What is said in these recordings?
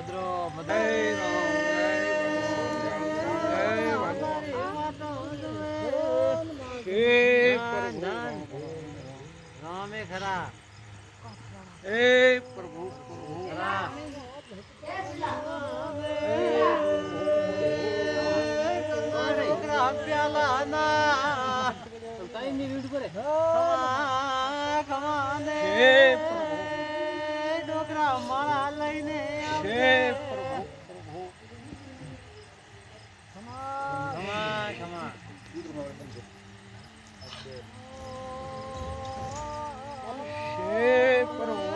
ભાદરો રામે ખરા હે પ્રભુ ખરા પ્યાલા ના કઈ ની રીડ કરે ખમાને ડોકરા માળા લઈને હે પ્રભુ ખમા ખમા હે પ્રભુ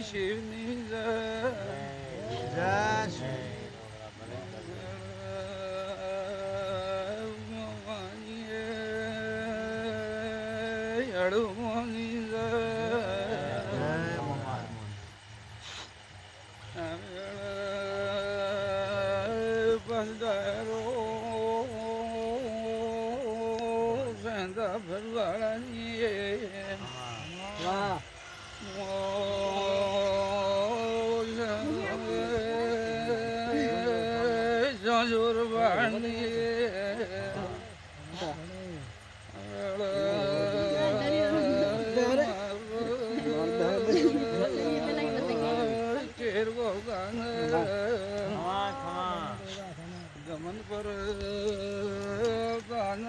શિવની જય અડુમોની જય બંધારો સંધા ભરવાળાની વાહ જોર બાણી ગમન પર ગાન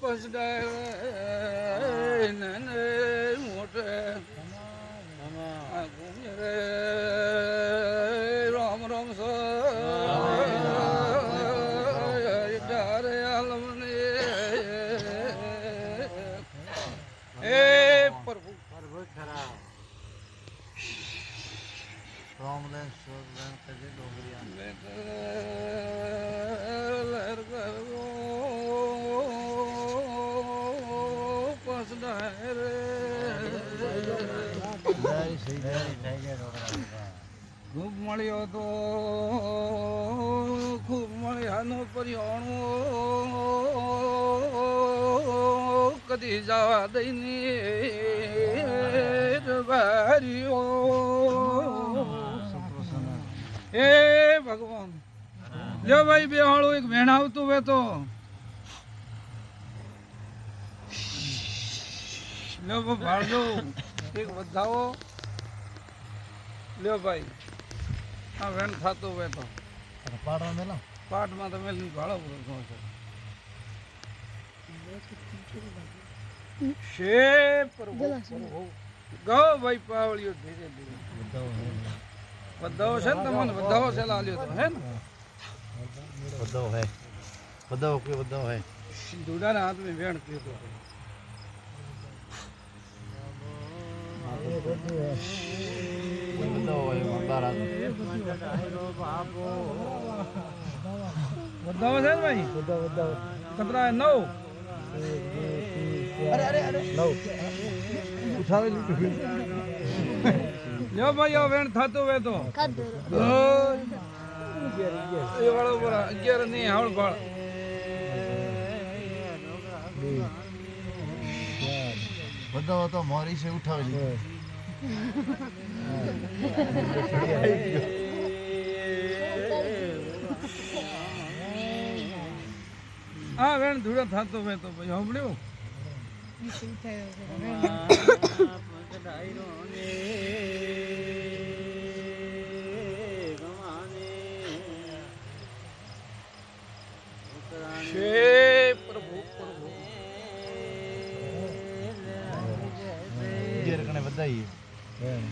પસડાય નને મોટે રે રામ રામ ડારે આલમને હે પ્રભુ પ્રભુ ખરા રામલેન સોલેન કજે ડોગરિયા લહેર કરો પસડાય રે ખૂબ મળ્યો તો ખૂબ મળ્યાનો પરિયાણો કદી જવા દઈને બારીઓ હે ભગવાન લ્યો ભાઈ બેહાળું એક વેણ આવતું હોય તો લ્યો ભાડજો એક વધાવો લ્યો ભાઈ આ વેણ થતું હોય તો પાઠમાં તમે ભાડો પૂરો છો શે પ્રભુ ગો ભાઈ પાવળિયો ધીરે ધીરે વધાવો છે ને તમને વધાવો છે લાલ્યો તો હે ને વધાવો કે વધાવો હે દુડાના હાથ में વેણ પીતો વધાવો છે ને ભાઈ કતરા 9 લ્યો ભાઈ આ વેણ થતું હોય તો એ વાળો પર 11 ની હાવળ ભાળ વધાવો તો મોરી છે ઉઠાવેલી આ વેણ ધૂળો થતો હોય તો ભાઈ સાંભળ્યું પ્રભુ પ્રભુ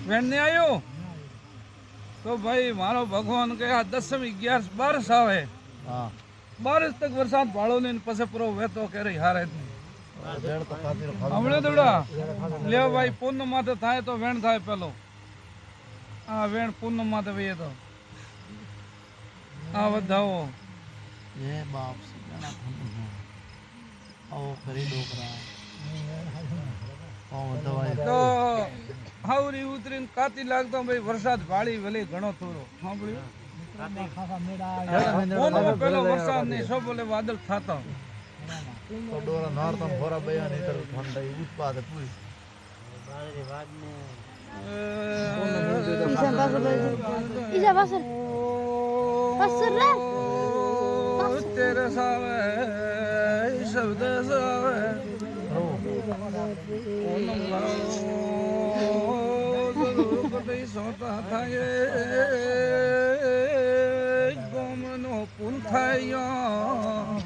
વેણ ને આવ્યો તો ભાઈ મારો ભગવાન કે આ 10 11 12 આવે બારિશ તક વરસાદ ભાળો ને પછી પૂરો વહેતો કરે હારે જ નહીં હમણાં દોડા લેવ ભાઈ પૂનમ માથે થાય તો વેણ થાય પેલો આ વેણ પૂનમ માથે વહીએ તો આ વધાવો એ બાપ સીધા આવો કરી ડોકરા તો હાવરી ઉતરીને કાતી લાગતો ભાઈ વરસાદ ભાળી ભલે ઘણો થોડો સાંભળ્યું પૂનમ પેલો વરસાદ નહીં સો બોલે વાદળ થતા तेरे सावे शब्द सावे पूनम जरूर कतई सोता था ये गोमनो पुन थाया